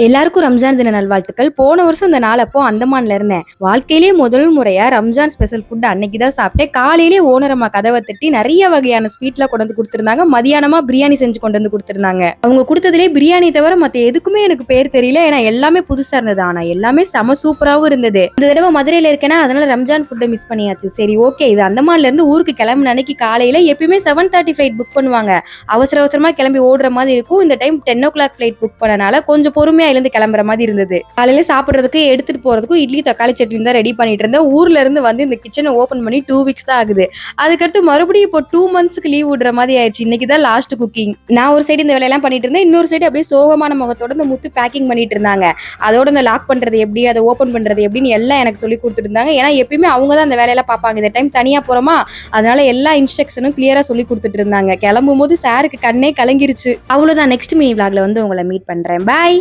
எல்லாருக்கும் ரம்ஜான் தின நல்வாழ்த்துக்கள். போன வருஷம் இந்த நாள் அப்போ அந்தமான்ல இருந்தேன். வாழ்க்கையிலேயே முதல் முறையா ரம்ஜான் ஸ்பெஷல் ஃபுட் அன்னைக்கு தான் சாப்பிட்டேன். காலையிலேயே ஓனர் அம்மா கதவை தட்டி நிறைய வகையான ஸ்வீட்லாம் கொண்டு வந்து கொடுத்துருந்தாங்க. மதியானமா பிரியாணி செஞ்சு கொண்டு வந்து கொடுத்துருந்தாங்க. அவங்க கொடுத்ததுலேயே பிரியாணி தவிர மத்த எதுக்குமே எனக்கு பேர் தெரியல. ஏன்னா எல்லாமே புதுசா இருந்தது. ஆனா எல்லாமே செம சூப்பராகவும் இருந்தது. இந்த தடவை மதுரையில இருக்கேன்னா அதனால ரம்ஜான் ஃபுட்டை மிஸ் பண்ணியாச்சு. சரி ஓகே, இது அந்தமான்ல இருந்து ஊருக்கு கிளம்புன அன்னைக்கு காலையில எப்பயுமே 7:30 ஃபிளைட் புக் பண்ணுவாங்க. அவசர அவசரமா கிளம்பி ஓடுற மாதிரி இருக்கும். இந்த டைம் 10 o'clock ஃபிளைட் புக் பண்ணனால கொஞ்சம் பொறுமையா இருந்து கிளம்புற மாதிரி இருந்தது. காலையில சாப்பிடுறதுக்கு எடுத்துட்டு போறதுக்கும் இட்லி தக்காளி சட்னி தான் ரெடி பண்ணிட்டு இருந்தேன். ஊர்ல இருந்து வந்து இந்த கிச்சனை ஓபன் பண்ணி 2 weeks தான் ஆகுது. அதுக்கடுத்து மறுபடியும் இப்போ 2 monthsக்கு லீவ் விடுற மாதிரி ஆயிடுச்சு. இன்னைக்கு தான் லாஸ்ட் குக்கிங். நான் ஒரு சைடு இந்த வேலையெல்லாம் பண்ணிட்டு இருந்தேன், இன்னொரு சைடு அப்படியே சோகமான முகத்தோட இந்த முத்து பேக்கிங் பண்ணிட்டு இருந்தாங்க. அதோட இந்த லாக் பண்றது எப்படி, அதை ஓபன் பண்றது எப்படின்னு எல்லாம் எனக்கு சொல்லி கொடுத்துட்டு இருந்தாங்க. ஏன்னா எப்பயுமே அவங்க தான் அந்த வேலையெல்லாம் பார்ப்பாங்க. இந்த டைம் தனியா போறோமா, அதனால எல்லா இன்ஸ்ட்ரக்ஷனும் கிளியரா சொல்லி கொடுத்துட்டு இருந்தாங்க. கிளம்பும் போது சாருக்கு கண்ணே கலங்கிருச்சு. அவ்வளவுதான். நெக்ஸ்ட் மினி vlogல வந்து உங்களை மீட் பண்றேன். பாய்.